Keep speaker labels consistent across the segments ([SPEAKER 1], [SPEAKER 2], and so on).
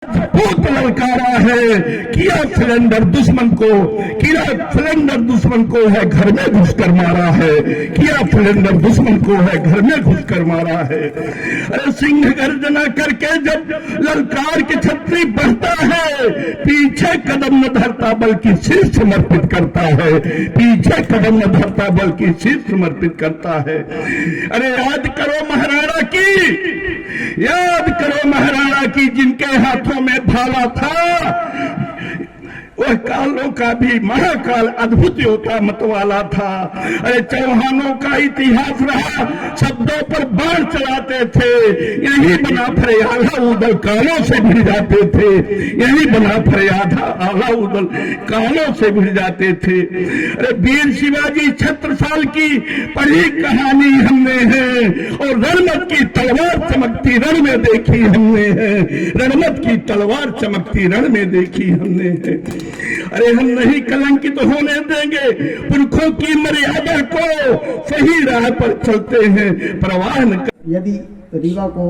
[SPEAKER 1] बहुत ललकारा है, किया सिलेंडर दुश्मन को है घर में घुसकर मारा है, किया सिलेंडर दुश्मन को है घर में घुसकर मारा है। अरे सिंह गर्जना करके जब ललकार के छतरी बढ़ता है, पीछे कदम न धरता बल्कि सिर समर्पित करता है, पीछे कदम न धरता बल्कि सिर समर्पित करता है। अरे याद करो महाराणा की जिनके हाथों में भाला था, वह कालों का भी महाकाल अद्भुत योद्धा मतवाला था। अरे चौहानों का इतिहास रहा, शब्दों पर बाण चलाते थे, यही बना फरियादा उदल कालों से भिड़ जाते थे, यही बना फरियादा आला उदल कालों से भिड़ जाते थे। अरे वीर शिवाजी छत्रसाल की पढ़ी कहानी हमने है, और रणमत की तलवार चमकती रण में देखी हमने है, रणमत की तलवार चमकती रण में देखी हमने है। अरे हम नहीं कलंकित होने देंगे, पुरखों की मर्यादा को सही राह पर चलते हैं, परवाह न।
[SPEAKER 2] यदि रीवा को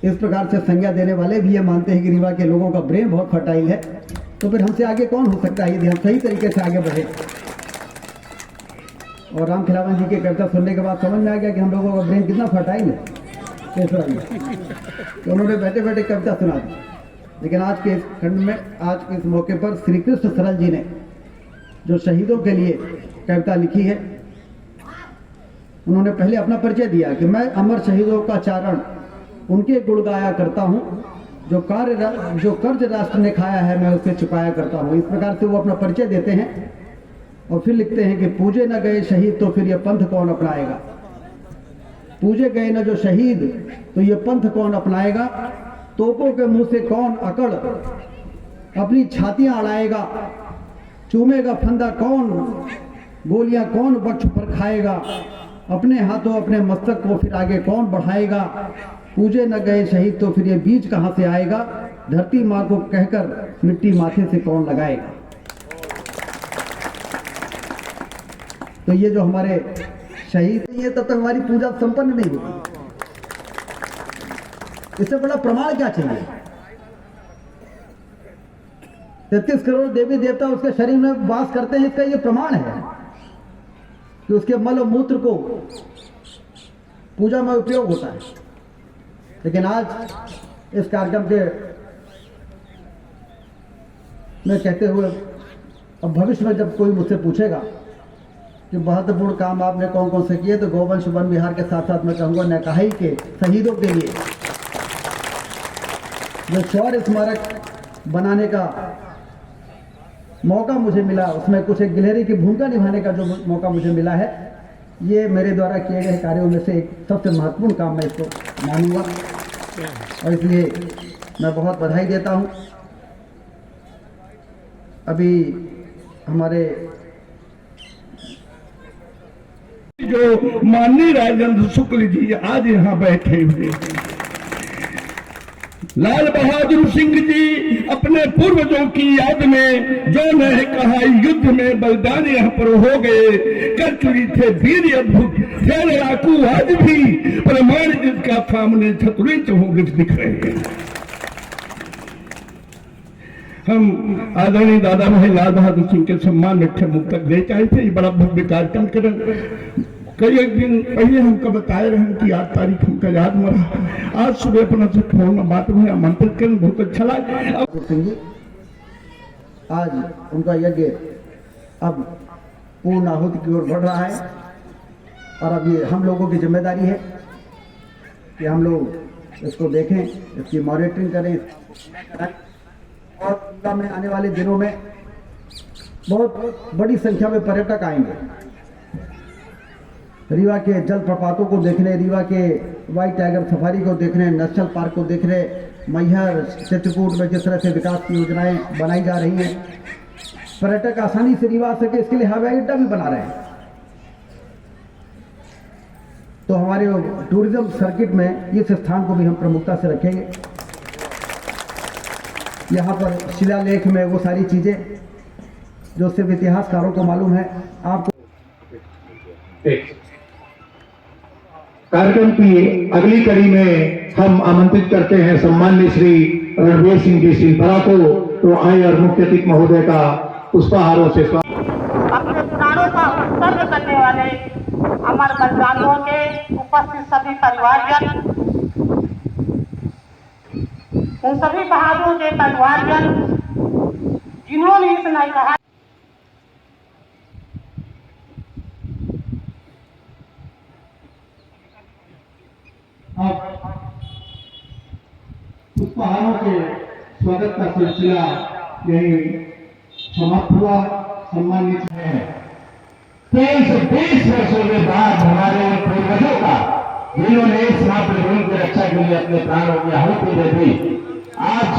[SPEAKER 2] इस प्रकार से संज्ञा देने वाले भी ये मानते हैं कि रीवा के लोगों का ब्रेन बहुत फर्टाइल है, तो फिर हमसे आगे कौन हो सकता है यदि हम सही तरीके से आगे बढ़े। और राम खिलावन जी की कविता सुनने के बाद समझ में आ गया कि हम लोगों का ब्रेन कितना फर्टाइल है। तो उन्होंने बैठे बैठे कविता सुना दी। लेकिन आज के इस खंड में, आज के इस मौके पर श्री कृष्ण सरल जी ने जो शहीदों के लिए कविता लिखी है, उन्होंने पहले अपना परिचय दिया कि मैं अमर शहीदों का चारण उनके गुण गाया करता हूँ, जो कर्ज राष्ट्र ने खाया है मैं उसे छुपाया करता हूँ। इस प्रकार से वो अपना परिचय देते हैं और फिर लिखते हैं कि पूजे न गए शहीद तो फिर ये पंथ कौन अपनाएगा, पूजे गए न जो शहीद तो ये पंथ कौन अपनाएगा, तोपों के मुंह से कौन अकड़ अपनी छातियां अड़ाएगा, चूमेगा फंदा कौन, गोलियां कौन वक्ष पर खाएगा, अपने हाथों अपने मस्तक को फिर आगे कौन बढ़ाएगा, पूजे न गए शहीद तो फिर ये बीज कहां से आएगा, धरती माँ को कहकर मिट्टी माथे से कौन लगाएगा। तो ये जो हमारे शहीद ये तब तक हमारी पूजा संपन्न नहीं होती। इससे बड़ा प्रमाण क्या चाहिए। 33 करोड़ देवी देवता उसके शरीर में वास करते हैं, इसका ये प्रमाण है कि उसके मल और मूत्र को पूजा में उपयोग होता है। लेकिन आज इस कार्यक्रम के मैं कहते हुए, अब भविष्य में जब कोई मुझसे पूछेगा कि महत्वपूर्ण काम आपने कौन कौन से किए, तो गौवंश वन विहार के साथ साथ मैं कहूँगा नकाही के शहीदों के लिए जो शौर्य स्मारक बनाने का मौका मुझे मिला, उसमें कुछ एक गिलहरी की भूमिका निभाने का जो मौका मुझे मिला है, ये मेरे द्वारा किए गए कार्यों में से एक सबसे महत्वपूर्ण काम मैं इसको मानूंगा और इसलिए मैं बहुत बधाई देता हूँ। अभी हमारे
[SPEAKER 1] जो माननीय राजेंद्र शुक्ल जी आज यहाँ बैठे हुए, लाल बहादुर सिंह जी अपने पूर्वजों की याद में जो ने कहा युद्ध में बलिदान यहाँ पर हो गए, कर चुकी थे वीर अद्भुत, थे लड़ाकू आज भी प्रमाण जिसका सामने छतुरी चहुंगित दिख रहे हैं। हम आदरणीय दादा भाई लाल बहादुर सिंह के सम्मान में मुक्तक दे चाहे थे, ये बड़ा भव्य कार्यक्रम करें। कई एक दिन पहले हमको बताए रहे कि 8 तारीख हमका याद मरा, आज सुबह अपना से फोन में बात हुई, आमंत्रित करें, बहुत अच्छा लगा।
[SPEAKER 2] आज उनका यज्ञ अब पूर्ण आहुति की ओर बढ़ रहा है और अब ये हम लोगों की जिम्मेदारी है कि हम लोग इसको देखें, इसकी मॉनिटरिंग करें और में आने वाले दिनों में बहुत बड़ी संख्या में पर्यटक आएंगे रीवा के जलप्रपातों को देखने, रीवा के व्हाइट टाइगर सफारी को देखने, नेशनल पार्क को देखने, मैहर चित्रकूट में जिस तरह से विकास की योजनाएं बनाई जा रही हैं, पर्यटक आसानी से रीवा आ सके इसके लिए हवाई अड्डा भी बना रहे हैं। तो हमारे टूरिज्म सर्किट में इस स्थान को भी हम प्रमुखता से रखेंगे। यहाँ पर शिलालेख में वो सारी चीजें जो सिर्फ इतिहासकारों को मालूम है, आपको
[SPEAKER 3] कार्यक्रम की अगली कड़ी में हम आमंत्रित करते हैं सम्माननीय श्री रणवीर सिंह जी शिल्परा को तो आए और मुख्य अतिथि महोदय का पुष्पहारों से
[SPEAKER 4] अपने प्राणों का उत्सर्ग करने वाले अमर बलिदानियों के उपस्थित सभी परिवारजन, उन सभी बहादुरों के परिवारजन जिन्होंने इस नई कहा
[SPEAKER 3] पुष्पहारों के स्वागत का सिलसिला यही समाप्त हुआ। सम्मानित है 23-20 वर्षों के बाद हमारे पूर्वजों का, जिन्होंने इस मातृभूमि की रक्षा के लिए अपने प्राणों की आहुति दे दी, आज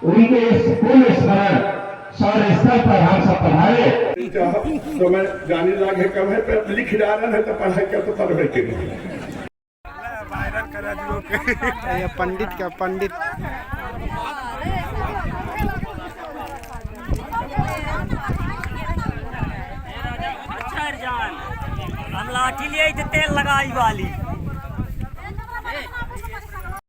[SPEAKER 3] उनके इस पुण्य स्मरण शौर्य स्थल पर हम सब पधारे।
[SPEAKER 1] तो मैं जाने लागे कब है पर लिख डाला है तो पढ़ाई कर तो पढ़ के
[SPEAKER 5] ये पंडित का पंडित
[SPEAKER 6] हम लाठी लिए तेल लगाई वाली